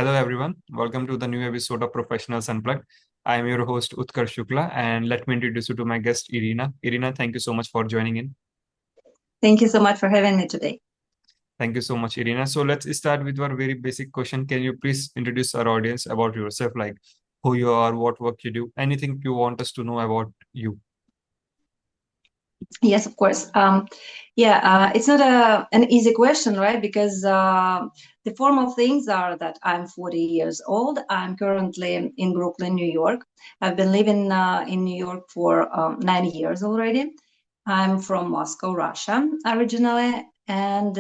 Hello, everyone. Welcome to the new episode of Professionals Unplugged. I am your host, Utkarsh Shukla, and let me introduce you to my guest, Irina. Irina, thank you so much for joining in. Thank you so much for having me today. Thank you so much, Irina. So let's start with our very basic question. Can you please introduce our audience about yourself, like who you are, what work you do, anything you want us to know about you? Yes, of course. It's not an easy question, right? Because the formal things are that I'm 40 years old. I'm currently in Brooklyn, New York. I've been living in New York for 9 years already. I'm from Moscow, Russia, originally, and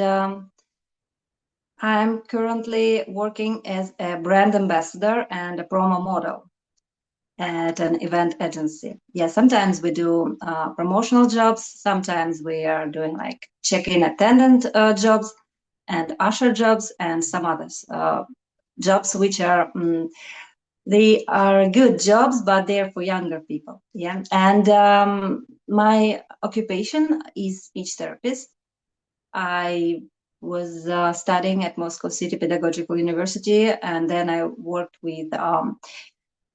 I'm currently working as a brand ambassador and a promo model at an event agency. Yeah, sometimes we do promotional jobs. Sometimes we are doing like check-in attendant jobs and usher jobs and some others jobs which are they are good jobs, but they're for younger people. Yeah, and my occupation is speech therapist. I was studying at Moscow City Pedagogical University, and then I worked with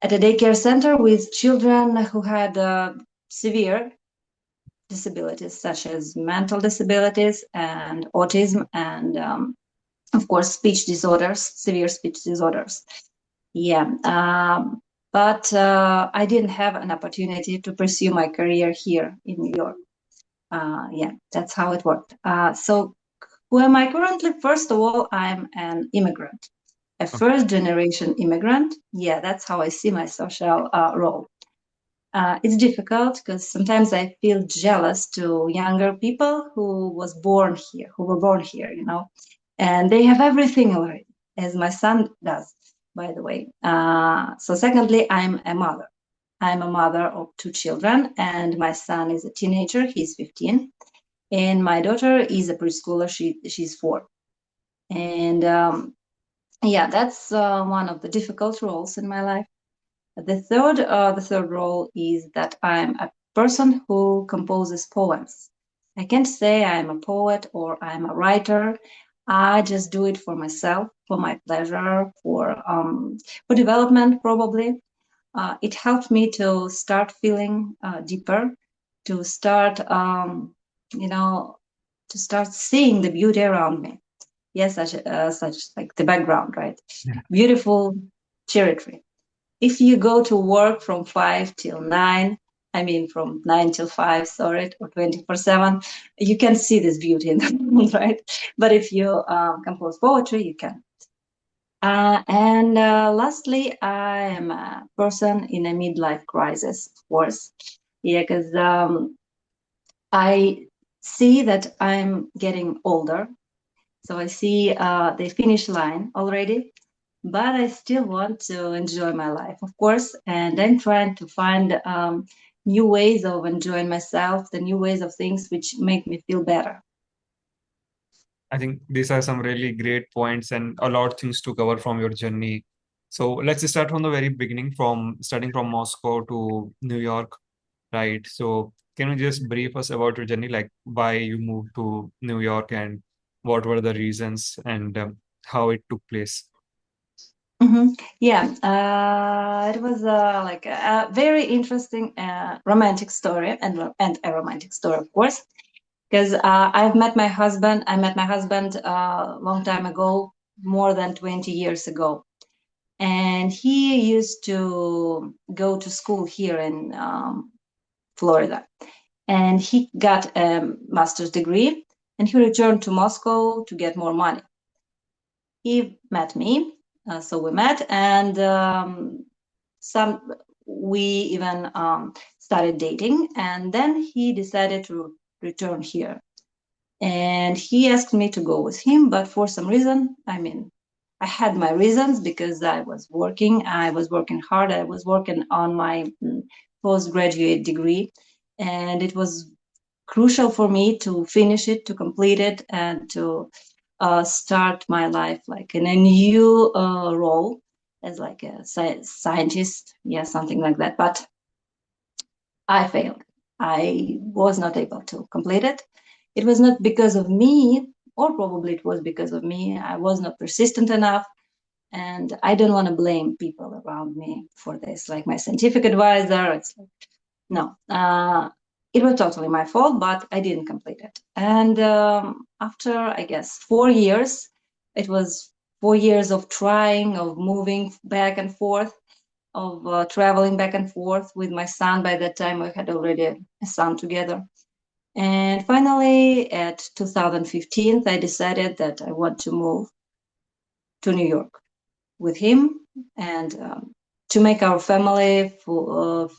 at a daycare center with children who had severe disabilities, such as mental disabilities and autism, and of course, speech disorders, severe speech disorders. Yeah. But I didn't have an opportunity to pursue my career here in New York. Yeah, that's how it worked. So, who am I currently? First of all, I'm an immigrant, a Okay. first generation immigrant. Yeah, that's how I see my social role. It's difficult because sometimes I feel jealous to younger people who were born here, and they have everything already, as my son does, by the way. So secondly, I'm a mother. I'm a mother of two children, and my son is a teenager. He's 15, and my daughter is a preschooler. She's 4. And yeah, that's one of the difficult roles in my life. The third role is that I'm a person who composes poems. I can't say I'm a poet or I'm a writer. I just do it for myself, for my pleasure, for development probably. It helped me to start feeling deeper, to start, you know, to start seeing the beauty around me. Yes, such like the background, right? Yeah. Beautiful cherry tree. If you go to work from 5 till 9, I mean from 9 till 5, sorry, or 24/7, you can see this beauty in the world, right? But if you compose poetry, you can. And lastly, I am a person in a midlife crisis, of course. Yeah, because I see that I'm getting older. So I see the finish line already, but I still want to enjoy my life, of course. And I'm trying to find new ways of enjoying myself, the new ways of things which make me feel better. I think these are some really great points and a lot of things to cover from your journey. So let's start from the very beginning, from starting from Moscow to New York, right? So can you just brief us about your journey, like why you moved to New York and what were the reasons and how it took place? Yeah, it was like a very interesting romantic story and a romantic story, of course, because I met my husband a long time ago, more than 20 years ago. And he used to go to school here in Florida. And he got a master's degree and he returned to Moscow to get more money. He met me, so we met, and some we even started dating. And then he decided to return here, and he asked me to go with him. But for some reason, I mean, I had my reasons because I was working hard, I was working on my postgraduate degree, and it was crucial for me to finish it, to complete it, and to start my life like in a new role as like a scientist, yeah, something like that. But I failed. I was not able to complete it. It was not because of me, or probably it was because of me. I was not persistent enough, And I don't want to blame people around me for this, like my scientific advisor. It's like, no, it was totally my fault, but I didn't complete it. And after, I guess, 4 years, it was 4 years of trying, of moving back and forth, of traveling back and forth with my son. By that time, we had already a son together. And finally, at 2015, I decided that I want to move to New York with him, and to make our family feel,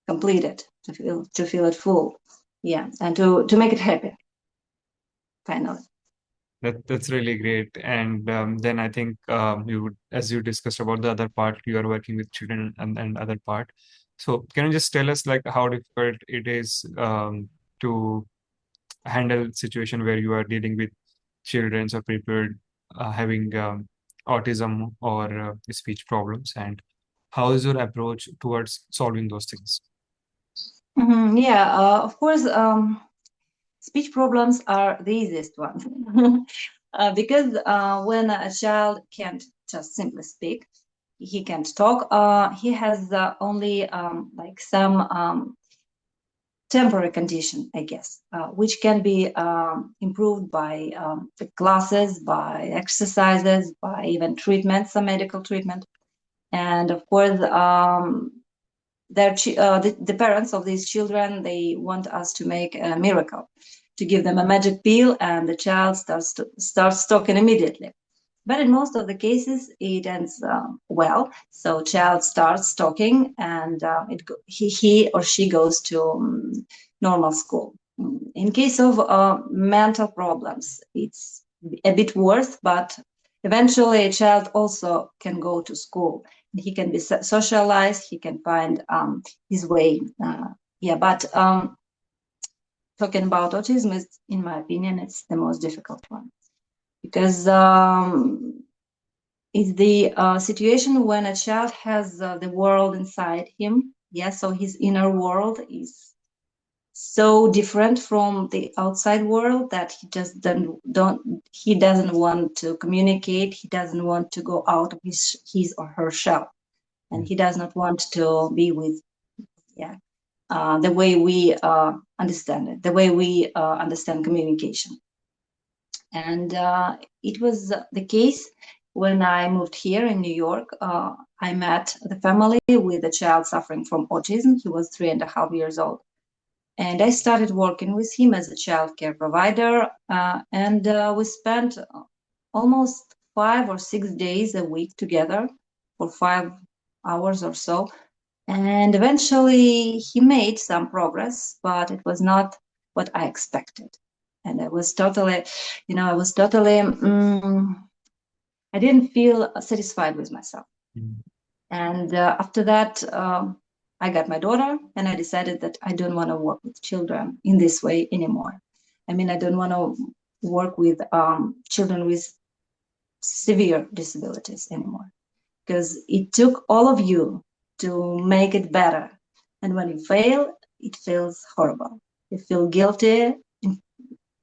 completed, to feel it full, yeah, and to make it happy finally. That's really great. And then I think you would, as you discussed about the other part, you are working with children and other part. So can you just tell us like how difficult it is to handle situation where you are dealing with children or people having autism or speech problems, and how is your approach towards solving those things? Yeah, of course, speech problems are the easiest ones. Because when a child can't just simply speak, he can't talk, he has only like some temporary condition, I guess, which can be improved by classes, by exercises, by even treatment, some medical treatment. And of course, the parents of these children, they want us to make a miracle, to give them a magic pill, and the child starts talking immediately. But in most of the cases, it ends well. So child starts talking, and he or she goes to normal school. In case of mental problems, it's a bit worse, but eventually a child also can go to school. He can be socialized. He can find his way. Yeah, but talking about autism is, in my opinion, it's the most difficult one, because it's the situation when a child has the world inside him. Yeah, so his inner world is so different from the outside world that he just don't he doesn't want to communicate. He doesn't want to go out of his or her shell, and he does not want to be with, yeah, the way we understand it, the way we understand communication. And it was the case when I moved here in New York. I met the family with a child suffering from autism. He was 3.5 years old. And I started working with him as a child care provider. And we spent almost 5 or 6 days a week together for 5 hours or so. And eventually he made some progress, but it was not what I expected. And I was totally, I didn't feel satisfied with myself. Mm. And after that, I got my daughter, and I decided that I don't want to work with children in this way anymore. I mean, I don't want to work with children with severe disabilities anymore, because it took all of you to make it better. And when you fail, it feels horrible. You feel guilty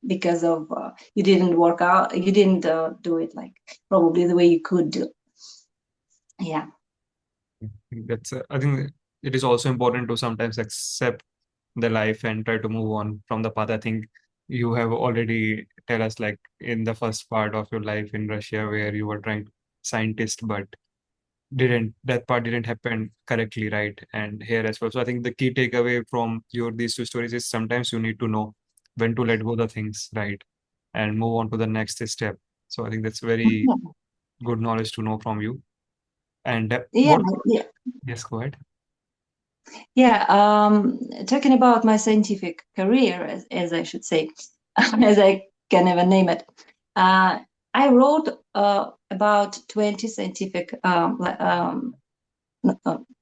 because of you didn't work out, you didn't do it like probably the way you could do. Yeah. I think it is also important to sometimes accept the life and try to move on from the path. I think you have already tell us like in the first part of your life in Russia where you were trying scientist, but didn't that part didn't happen correctly, right? And here as well. So I think the key takeaway from your these two stories is sometimes you need to know when to let go the things, right? And move on to the next step. So I think that's very good knowledge to know from you. And Yeah, what? yeah, Yes, go ahead. yeah. Talking about my scientific career, as I should say, as I can even name it, I wrote about 20 scientific uh,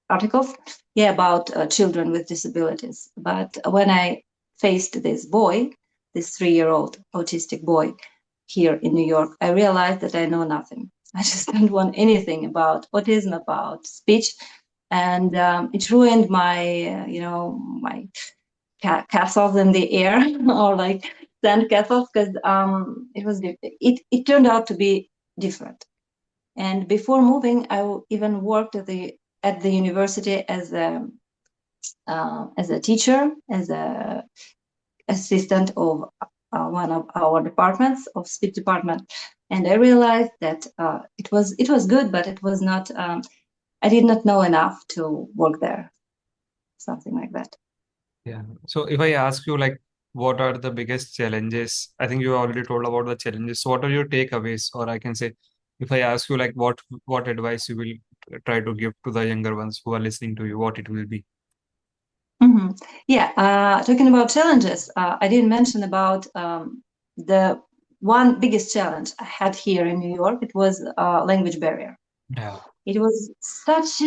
articles, yeah, about children with disabilities. But when I faced this boy, this 3-year-old autistic boy here in New York, I realized that I know nothing. I just don't want anything about autism, about speech, and it ruined my, my castles in the air, or like sand castles, because it turned out to be different. And before moving, even worked at the university as a teacher, as a assistant of one of our departments of speech department. And I realized that it was good, but it was not. I did not know enough to work there, something like that. Yeah. So if I ask you like what are the biggest challenges? I think you already told about the challenges. So what are your takeaways? Or I can say if I ask you like what advice you will try to give to the younger ones who are listening to you, what it will be. Mm-hmm. Yeah, talking about challenges, I didn't mention about the one biggest challenge I had here in New York. It was language barrier. Yeah. It was such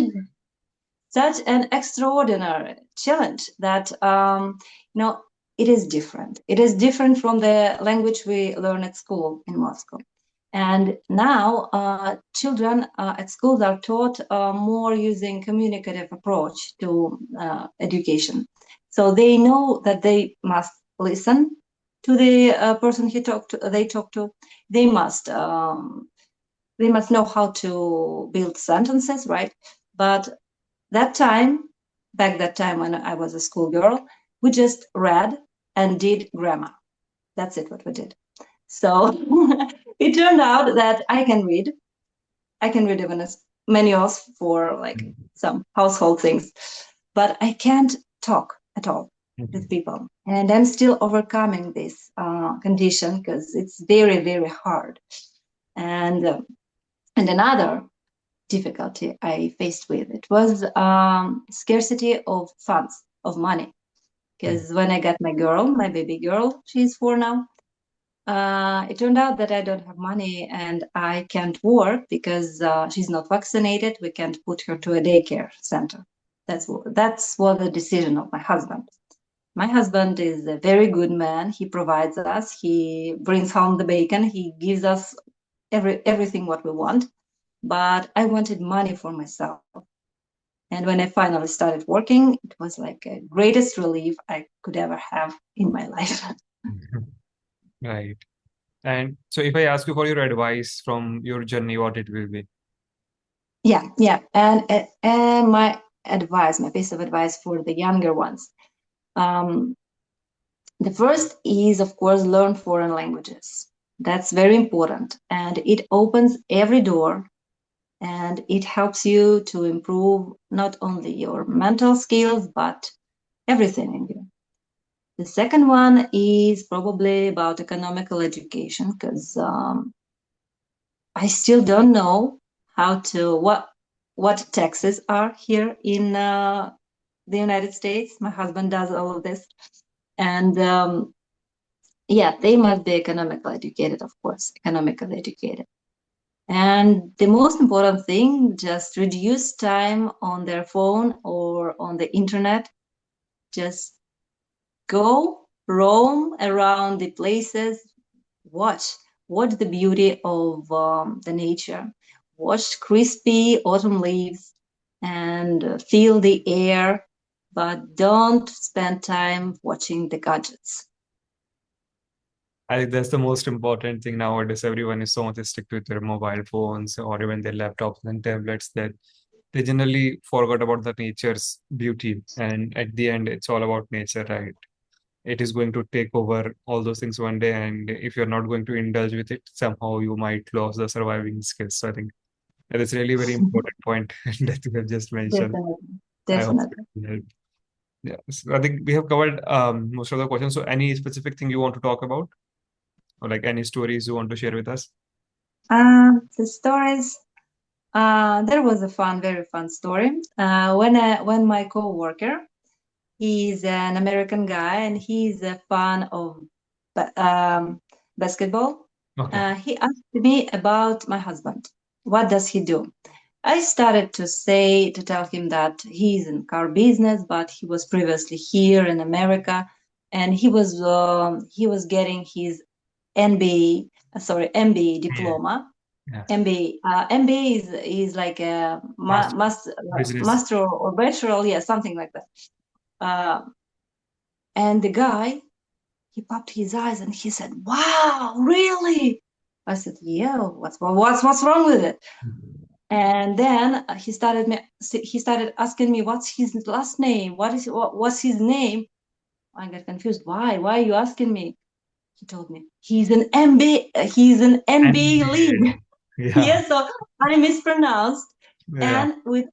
an extraordinary challenge that you know it is different. It is different from the language we learn at school in Moscow. And now children at schools are taught more using communicative approach to education. So they know that they must listen to the person they talk to. They must know how to build sentences, right? But that time, back that time when I was a schoolgirl, we just read and did grammar. That's it, what we did. So it turned out that I can read. I can read even manuals for like some household things, but I can't talk at all with Mhm. people. And I'm still overcoming this condition because it's very, very hard. And and another difficulty I faced with it was scarcity of funds, of money. Yeah. Because when I got my baby girl, she's 4 now, it turned out that I don't have money and I can't work because she's not vaccinated. We can't put her to a daycare center. That's what the decision of my husband. My husband is a very good man. He provides us. He brings home the bacon. He gives us everything what we want. But I wanted money for myself. And when I finally started working, it was like a greatest relief I could ever have in my life. Right. And so if I ask you for your advice from your journey, what it will be? Yeah, yeah. And my piece of advice for the younger ones. Um, the first is, of course, learn foreign languages. That's very important. And it opens every door and it helps you to improve not only your mental skills, but everything in you. The second one is probably about economical education because I still don't know how to what taxes are here in the United States. My husband does all of this, and yeah, they must be economically educated, of course, economically educated. And the most important thing, just reduce time on their phone or on the internet. Just go roam around the places, watch watch the beauty of the nature, watch crispy autumn leaves and feel the air, but don't spend time watching the gadgets. I think that's the most important thing nowadays. Everyone is so much strict with their mobile phones or even their laptops and tablets that they generally forgot about the nature's beauty. And at the end, it's all about nature, right? It is going to take over all those things one day. And if you're not going to indulge with it, somehow you might lose the surviving skills. So I think that is really very important point that you have just mentioned. Definitely, I hope definitely. it will help. Yeah, so I think we have covered most of the questions. So any specific thing you want to talk about? Or like any stories you want to share with us? The stories. There was a very fun story. When my coworker, he's an American guy and he's a fan of basketball. Okay. He asked me about my husband. What does he do? I started to tell him that he's in car business, but he was previously here in America, and he was getting his MBA Yeah. diploma. Yeah. MBA is like a Master business. master or bachelor, yeah, something like that. Uh, and the guy, he popped his eyes and he said, "Wow, really?" I said, yeah, what's wrong with it? And then he started asking me what's his last name, what's his name. I got confused. Why are you asking me? He told me he's an MBA lead. NBA. Yeah. Yeah, so I mispronounced, Yeah. and with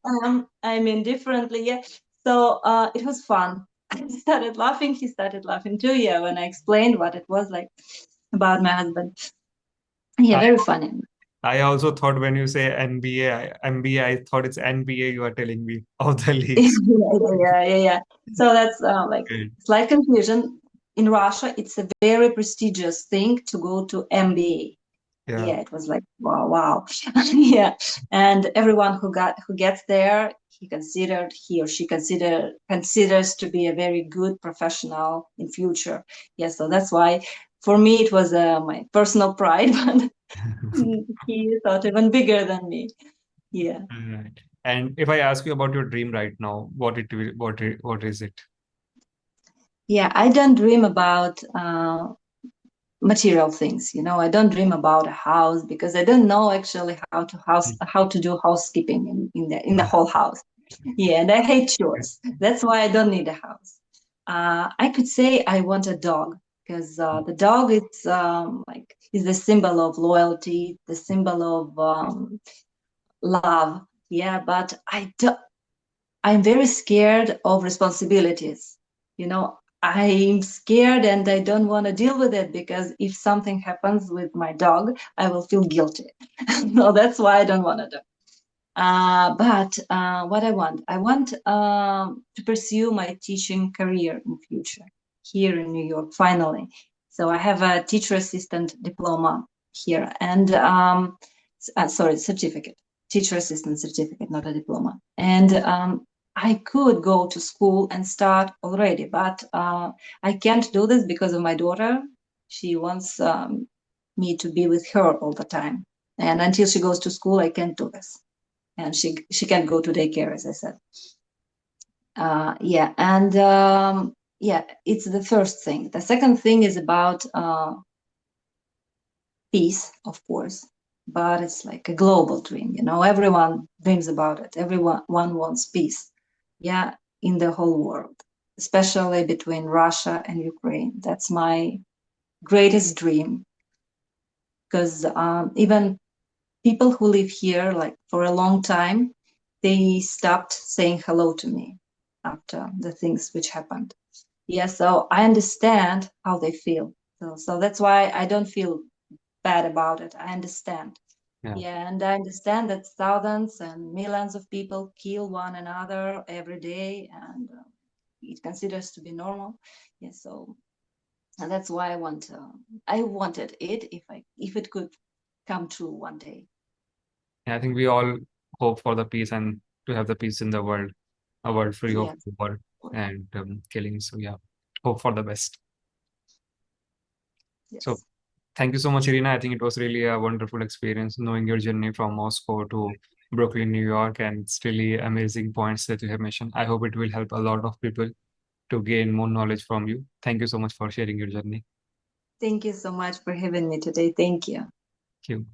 I mean differently. Yeah, so it was fun. I started laughing. He started laughing too. Yeah, when I explained what it was like about my husband. Yeah, I very funny. I also thought when you say NBA, I thought it's NBA you are telling me of the Yeah, leagues. yeah. So that's like Good. slight confusion. In Russia, it's a very prestigious thing to go to MBA. Yeah. Yeah, it was like wow. Yeah, and everyone who gets there, he or she considers to be a very good professional in future. Yeah, so that's why for me it was my personal pride, but he thought even bigger than me. Yeah. Right. And if I ask you about your dream right now, what is it? Yeah, I don't dream about material things. I don't dream about a house because I don't know actually how to do housekeeping in the whole house. Yeah, and I hate chores. That's why I don't need a house. I could say I want a dog because the dog is the symbol of loyalty, the symbol of love. Yeah, but I'm very scared of responsibilities. I'm scared and I don't want to deal with it because if something happens with my dog, I will feel guilty. So that's why I don't want to do. But what I want to pursue my teaching career in future here in New York, finally. So I have a teacher assistant diploma here and sorry, certificate, teacher assistant certificate, not a diploma. And I could go to school and start already, but I can't do this because of my daughter. She wants me to be with her all the time. And until she goes to school, I can't do this and she can't go to daycare, as I said. Yeah, and yeah, it's the first thing. The second thing is about peace, of course, but it's like a global dream. Everyone dreams about it. Everyone wants peace. Yeah, in the whole world, especially between Russia and Ukraine. That's my greatest dream because even people who live here like for a long time, they stopped saying hello to me after the things which happened. Yeah, so I understand how they feel. So that's why I don't feel bad about it. I understand. Yeah. Yeah, and I understand that thousands and millions of people kill one another every day, and it considers to be normal. Yeah, so and that's why I wanted it if it could come true one day. Yeah, I think we all hope for the peace and to have the peace in the world, a world free of Yes. war and killing. So yeah, hope for the best. So Yes. thank you so much, Irina. I think it was really a wonderful experience knowing your journey from Moscow to Brooklyn, New York, and it's really amazing points that you have mentioned. I hope it will help a lot of people to gain more knowledge from you. Thank you so much for sharing your journey. Thank you so much for having me today. Thank you. Thank you.